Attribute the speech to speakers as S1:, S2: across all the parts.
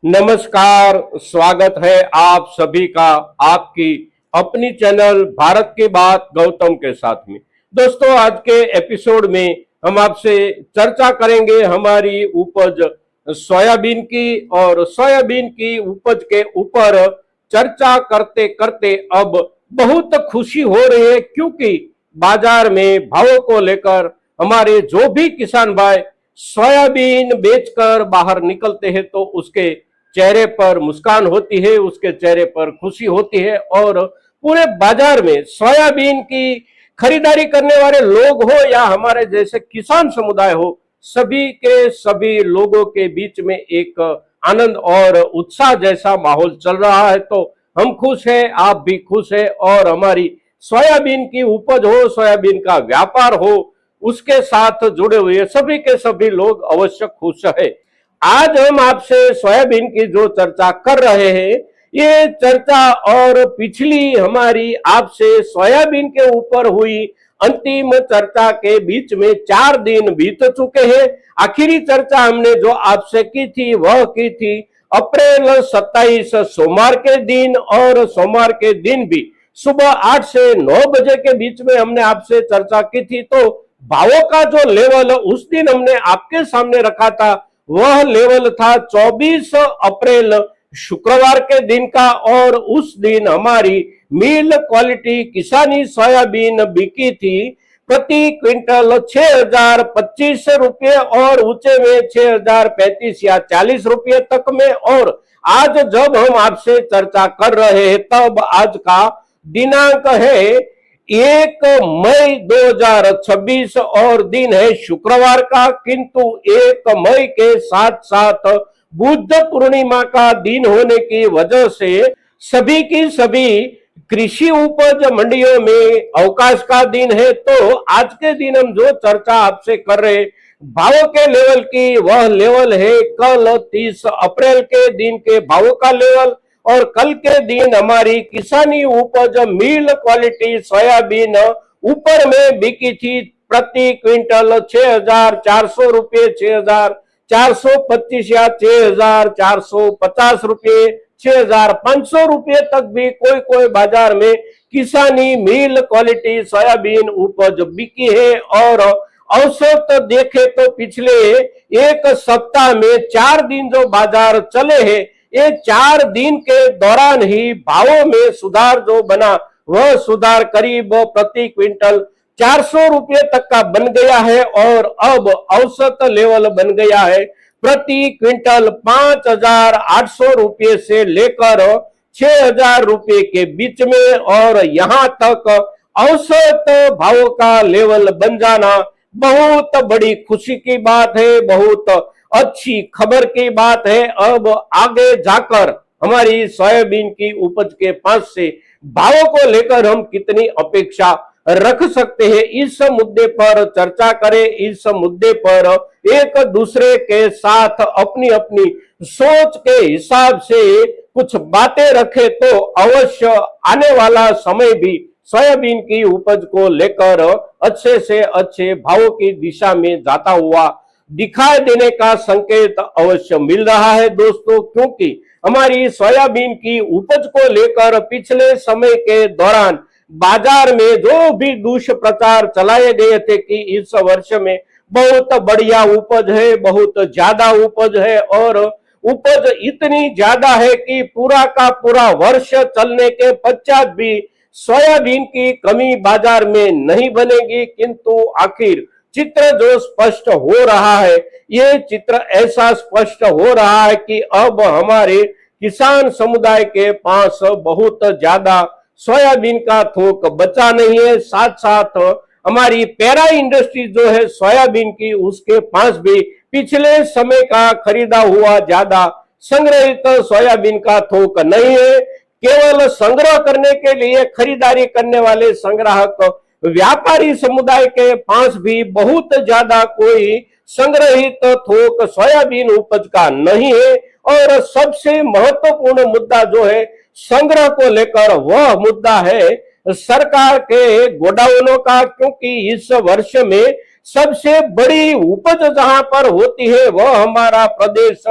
S1: नमस्कार, स्वागत है आप सभी का आपकी अपनी चैनल भारत की बात गौतम के साथ में। दोस्तों, आज के एपिसोड में हम आपसे चर्चा करेंगे हमारी उपज सोयाबीन की। और सोयाबीन की उपज के ऊपर चर्चा करते करते अब बहुत खुशी हो रही है, क्योंकि बाजार में भावों को लेकर हमारे जो भी किसान भाई सोयाबीन बेचकर बाहर निकलते हैं तो उसके चेहरे पर मुस्कान होती है, उसके चेहरे पर खुशी होती है। और पूरे बाजार में सोयाबीन की खरीदारी करने वाले लोग हो या हमारे जैसे किसान समुदाय हो, सभी के सभी लोगों के बीच में एक आनंद और उत्साह जैसा माहौल चल रहा है। तो हम खुश हैं, आप भी खुश हैं, और हमारी सोयाबीन की उपज हो, सोयाबीन का व्यापार हो, उसके साथ जुड़े हुए सभी के सभी लोग अवश्य खुश है। आज हम आपसे सोयाबीन की जो चर्चा कर रहे हैं, ये चर्चा और पिछली हमारी आपसे सोयाबीन के ऊपर हुई अंतिम चर्चा के बीच में 4 दिन बीत चुके हैं। आखिरी चर्चा हमने जो आपसे की थी वह की थी अप्रैल 27 सोमवार के दिन, और सोमवार के दिन भी सुबह 8 से 9 बजे के बीच में हमने आपसे चर्चा की थी। तो भावों का जो लेवल उस दिन हमने आपके सामने रखा था वह लेवल था 24 अप्रैल शुक्रवार के दिन का, और उस दिन हमारी मिल क्वालिटी किसानी सोयाबीन बिकी थी प्रति क्विंटल 6,025 रुपये, और ऊंचे में 6,035 या 40 रुपये तक में। और आज जब हम आपसे चर्चा कर रहे हैं तब आज का दिनांक है 1 मई 2026 और दिन है शुक्रवार का। किंतु 1 मई के साथ साथ बुद्ध पूर्णिमा का दिन होने की वजह से सभी की सभी कृषि उपज मंडियों में अवकाश का दिन है। तो आज के दिन हम जो चर्चा आपसे कर रहे भावों के लेवल की, वह लेवल है कल 30 अप्रैल के दिन के भावों का लेवल। और कल के दिन हमारी किसानी उपज मिल क्वालिटी सोयाबीन ऊपर में बिकी थी प्रति क्विंटल 6,400 रुपये, 6,425 या 6,450 रुपये, 6,500 रुपये तक भी कोई कोई बाजार में किसानी मिल क्वालिटी सोयाबीन उपज बिकी है। और औसत देखे तो पिछले एक सप्ताह में 4 दिन जो बाजार चले हैं, ये 4 दिन के दौरान ही भावों में सुधार जो बना वह सुधार करीब प्रति क्विंटल 400 रुपये तक का बन गया है। और अब औसत लेवल बन गया है प्रति क्विंटल 5,800 रुपये से लेकर 6,000 रुपये के बीच में। और यहां तक औसत भावों का लेवल बन जाना बहुत बड़ी खुशी की बात है, बहुत अच्छी खबर की बात है। अब आगे जाकर हमारी सोयाबीन की उपज के पास से भावों को लेकर हम कितनी अपेक्षा रख सकते हैं, इस मुद्दे पर चर्चा करें। इस मुद्दे पर एक दूसरे के साथ अपनी अपनी सोच के हिसाब से कुछ बातें रखें तो अवश्य आने वाला समय भी सोयाबीन की उपज को लेकर अच्छे से अच्छे भावों की दिशा में जाता हुआ दिखाई देने का संकेत अवश्य मिल रहा है दोस्तों। क्योंकि हमारी सोयाबीन की उपज को लेकर पिछले समय के दौरान बाजार में जो भी दुष्प्रचार चलाए गए थे कि इस वर्ष में बहुत बढ़िया उपज है, बहुत ज्यादा उपज है, और उपज इतनी ज्यादा है कि पूरा का पूरा वर्ष चलने के पश्चात भी सोयाबीन की कमी बाजार में नहीं बनेगी। किंतु आखिर चित्र जो स्पष्ट हो रहा है, ये चित्र ऐसा स्पष्ट हो रहा है कि अब हमारे किसान समुदाय के पास बहुत ज्यादा सोयाबीन का थोक बचा नहीं है। साथ साथ हमारी पैरा इंडस्ट्री जो है सोयाबीन की, उसके पास भी पिछले समय का खरीदा हुआ ज्यादा संग्रहित सोयाबीन का थोक नहीं है। केवल संग्रह करने के लिए खरीदारी करने वाले संग्राहक व्यापारी समुदाय के पास भी बहुत ज्यादा कोई संग्रहित थोक सोयाबीन उपज का नहीं है। और सबसे महत्वपूर्ण मुद्दा जो है संग्रह को लेकर, वह मुद्दा है सरकार के गोडाउनों का। क्योंकि इस वर्ष में सबसे बड़ी उपज जहां पर होती है वह हमारा प्रदेश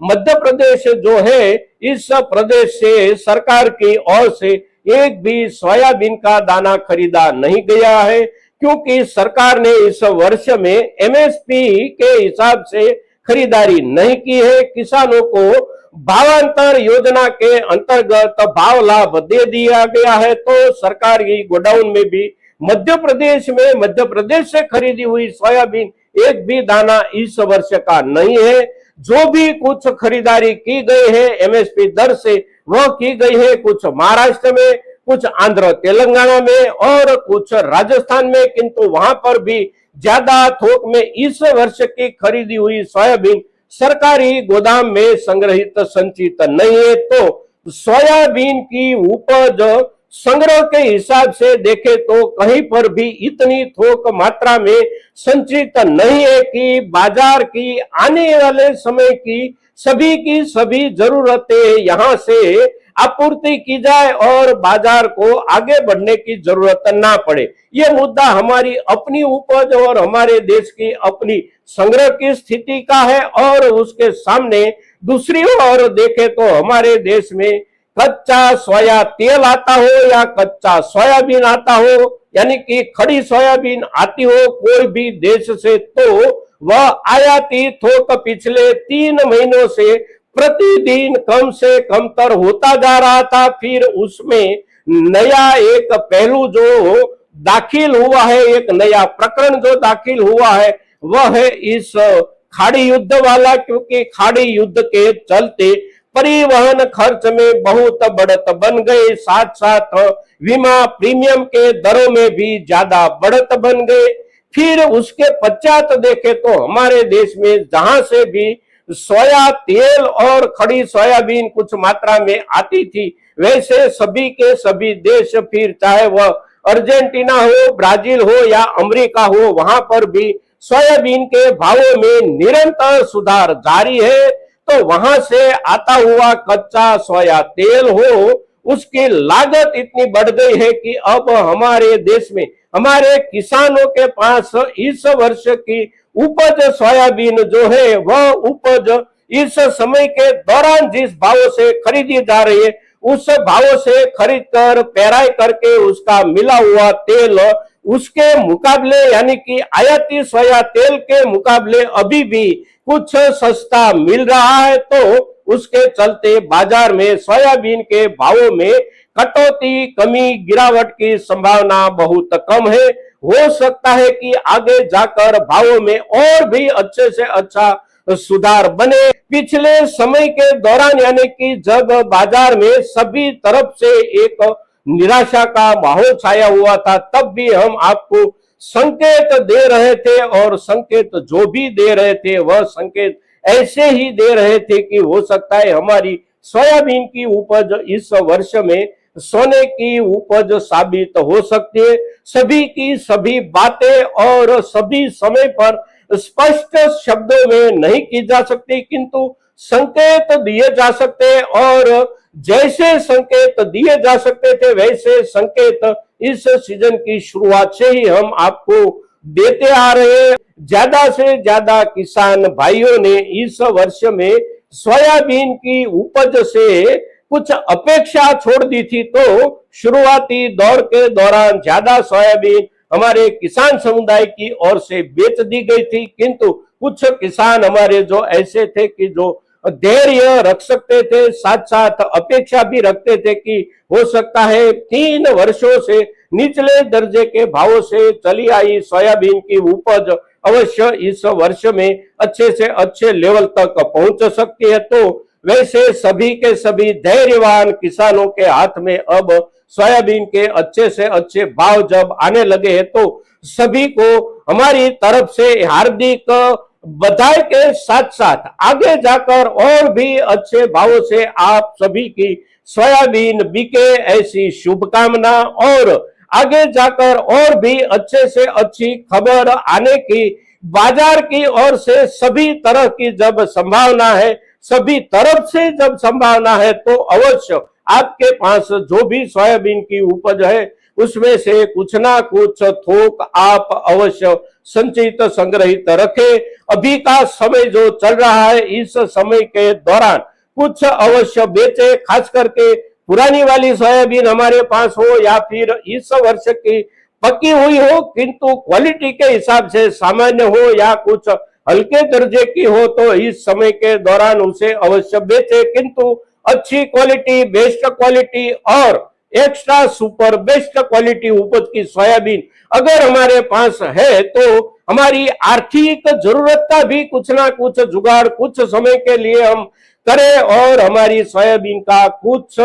S1: मध्य प्रदेश जो है, इस प्रदेश से सरकार की ओर से एक भी सोयाबीन का दाना खरीदा नहीं गया है, क्योंकि सरकार ने इस वर्ष में एमएसपी के हिसाब से खरीदारी नहीं की है। किसानों को भावांतर योजना के अंतर्गत भाव लाभ दे दिया गया है, तो सरकारी गोडाउन में भी मध्य प्रदेश से खरीदी हुई सोयाबीन एक भी दाना इस वर्ष का नहीं है। जो भी कुछ खरीदारी की गई है एमएसपी दर से, वह की गई है कुछ महाराष्ट्र में, कुछ आंध्र तेलंगाना में और कुछ राजस्थान में, किंतु वहां पर भी ज्यादा थोक में इस वर्ष की खरीदी हुई सोयाबीन सरकारी गोदाम में संग्रहित संचित नहीं है। तो सोयाबीन की उपज संग्रह के हिसाब से देखें तो कहीं पर भी इतनी थोक मात्रा में संचित नहीं है कि बाजार की आने वाले समय की सभी जरूरतें यहां से आपूर्ति की जाए और बाजार को आगे बढ़ने की जरूरत ना पड़े। ये मुद्दा हमारी अपनी उपज और हमारे देश की अपनी संग्रह की स्थिति का है। और उसके सामने दूसरी ओर देखें तो हमारे देश में कच्चा सोया तेल आता हो या कच्चा सोयाबीन आता हो, यानी कि खड़ी सोयाबीन आती हो कोई भी देश से, तो वह आयाती थोक पिछले 3 महीनों से प्रतिदिन कम से कम तर होता जा रहा था। फिर उसमें नया एक पहलू जो दाखिल हुआ है, एक नया प्रकरण जो दाखिल हुआ है, वह है इस खाड़ी युद्ध वाला, क्योंकि खाड़ी युद्ध के चलते परिवहन खर्च में बहुत बढ़त बन गई, साथ साथ बीमा प्रीमियम के दरों में भी ज्यादा बढ़त बन गए। फिर उसके पश्चात देखें तो हमारे देश में जहां से भी सोया तेल और खड़ी सोयाबीन कुछ मात्रा में आती थी, वैसे सभी के सभी देश, फिर चाहे वह अर्जेंटीना हो, ब्राजील हो या अमेरिका हो, वहां पर भी सोयाबीन के भावों में निरंतर सुधार जारी है। तो वहां से आता हुआ कच्चा सोया तेल हो, उसकी लागत इतनी बढ़ गई है कि अब हमारे देश में हमारे किसानों के पास इस वर्ष की उपज सोयाबीन जो है, वह उपज इस समय के दौरान जिस भाव से खरीदी जा रही है, उस भाव से खरीद कर पेराई करके उसका मिला हुआ तेल उसके मुकाबले, यानी कि आयाती सोया तेल के मुकाबले अभी भी कुछ सस्ता मिल रहा है। तो उसके चलते बाजार में सोयाबीन के भावों में कटौती, कमी, गिरावट की संभावना बहुत कम है। हो सकता है कि आगे जाकर भावों में और भी अच्छे से अच्छा सुधार बने। पिछले समय के दौरान, यानी कि जब बाजार में सभी तरफ से एक निराशा का माहौल छाया हुआ था, तब भी हम आपको संकेत दे रहे थे, और संकेत जो भी दे रहे थे वह संकेत ऐसे ही दे रहे थे कि हो सकता है हमारी सोयाबीन की उपज इस वर्ष में सोने की उपज साबित हो सकती है। सभी की सभी बातें और सभी समय पर स्पष्ट शब्दों में नहीं की जा सकती, किंतु संकेत दिए जा सकते, और जैसे संकेत दिए जा सकते थे वैसे संकेत इस सीजन की शुरुआत से ही हम आपको देते आ रहे हैं। ज्यादा से ज्यादा किसान भाइयों ने इस वर्ष में सोयाबीन की उपज से कुछ अपेक्षा छोड़ दी थी, तो शुरुआती दौर के दौरान ज्यादा सोयाबीन हमारे किसान समुदाय की ओर से बेच दी गई थी, किंतु कुछ किसान हमारे जो ऐसे थे कि जो धैर्य रख सकते थे, साथ साथ अपेक्षा भी रखते थे कि हो सकता है 3 वर्षों से निचले दर्जे के भावों से चली आई सोयाबीन की उपज अवश्य इस वर्ष में अच्छे से अच्छे लेवल तक पहुंच सकती है। तो वैसे सभी के सभी धैर्यवान किसानों के हाथ में अब सोयाबीन के अच्छे से अच्छे भाव जब आने लगे हैं, तो सभी को हमारी तरफ से हार्दिक बधाई के साथ साथ आगे जाकर और भी अच्छे भावों से आप सभी की सोयाबीन बिके, ऐसी शुभकामना, और आगे जाकर और भी अच्छे से अच्छी खबर आने की बाजार की ओर से सभी तरह की जब संभावना है, सभी तरफ से जब संभावना है, तो अवश्य आपके पास जो भी सोयाबीन की उपज है उसमें से कुछ ना कुछ थोक आप अवश्य संचित संग्रहित रखें। अभी का समय जो चल रहा है, इस समय के दौरान कुछ अवश्य बेचे, खास करके पुरानी वाली सोयाबीन हमारे पास हो या फिर इस वर्ष की पकी हुई हो किंतु क्वालिटी के हिसाब से सामान्य हो या कुछ हल्के दर्जे की हो, तो इस समय के दौरान उसे अवश्य बेचे। किंतु अच्छी क्वालिटी, बेस्ट क्वालिटी और एक्स्ट्रा सुपर बेस्ट क्वालिटी उपज की सोयाबीन अगर हमारे पास है तो हमारी आर्थिक जरूरत का भी कुछ ना कुछ जुगाड़ कुछ समय के लिए हम करें और हमारी सोयाबीन का कुछ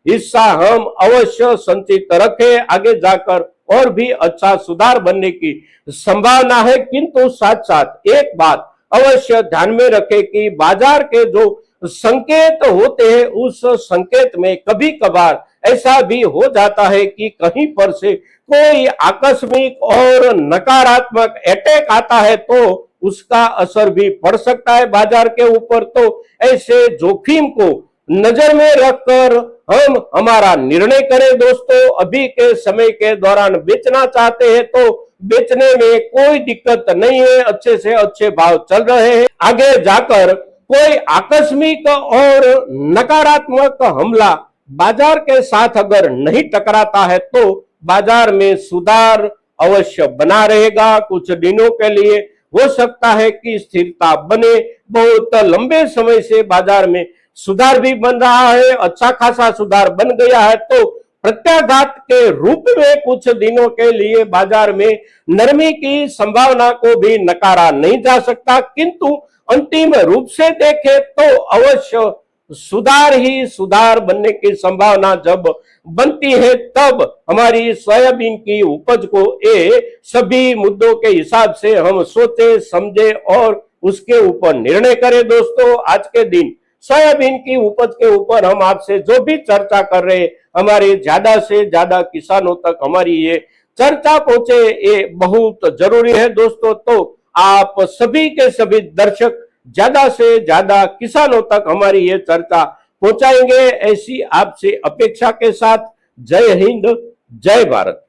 S1: हिस्सा हम अवश्य संचित रखें। आगे जाकर और भी अच्छा सुधार बनने की संभावना है। किंतु साथ साथ एक बात अवश्य ध्यान में रखें कि बाजार के जो संकेत होते हैं, उस संकेत में कभी कभार ऐसा भी हो जाता है कि कहीं पर से कोई आकस्मिक और नकारात्मक अटैक आता है तो उसका असर भी पड़ सकता है बाजार के ऊपर। तो ऐसे जोखिम को नजर में रखकर हम हमारा निर्णय करें। दोस्तों, अभी के समय के दौरान बेचना चाहते हैं तो बेचने में कोई दिक्कत नहीं है, अच्छे से अच्छे भाव चल रहे हैं। आगे जाकर कोई आकस्मिक और नकारात्मक हमला बाजार के साथ अगर नहीं टकराता है तो बाजार में सुधार अवश्य बना रहेगा। कुछ दिनों के लिए हो सकता है कि स्थिरता बने, बहुत लंबे समय से बाजार में सुधार भी बन रहा है, अच्छा खासा सुधार बन गया है, तो प्रत्याघात के रूप में कुछ दिनों के लिए बाजार में नरमी की संभावना को भी नकारा नहीं जा सकता। किंतु अंतिम रूप से देखें तो अवश्य सुधार ही सुधार बनने की संभावना जब बनती है तब हमारी सोयाबीन की उपज को ये सभी मुद्दों के हिसाब से हम सोचे समझे और उसके ऊपर निर्णय करें। दोस्तों, आज के दिन सोयाबीन की उपज के ऊपर हम आपसे जो भी चर्चा कर रहे हैं, हमारे ज्यादा से ज्यादा किसानों तक हमारी ये चर्चा पहुंचे, ये बहुत जरूरी है। दोस्तों, तो आप सभी के सभी दर्शक ज्यादा से ज्यादा किसानों तक हमारी ये चर्चा पहुंचाएंगे, ऐसी आपसे अपेक्षा के साथ। जय हिंद, जय भारत।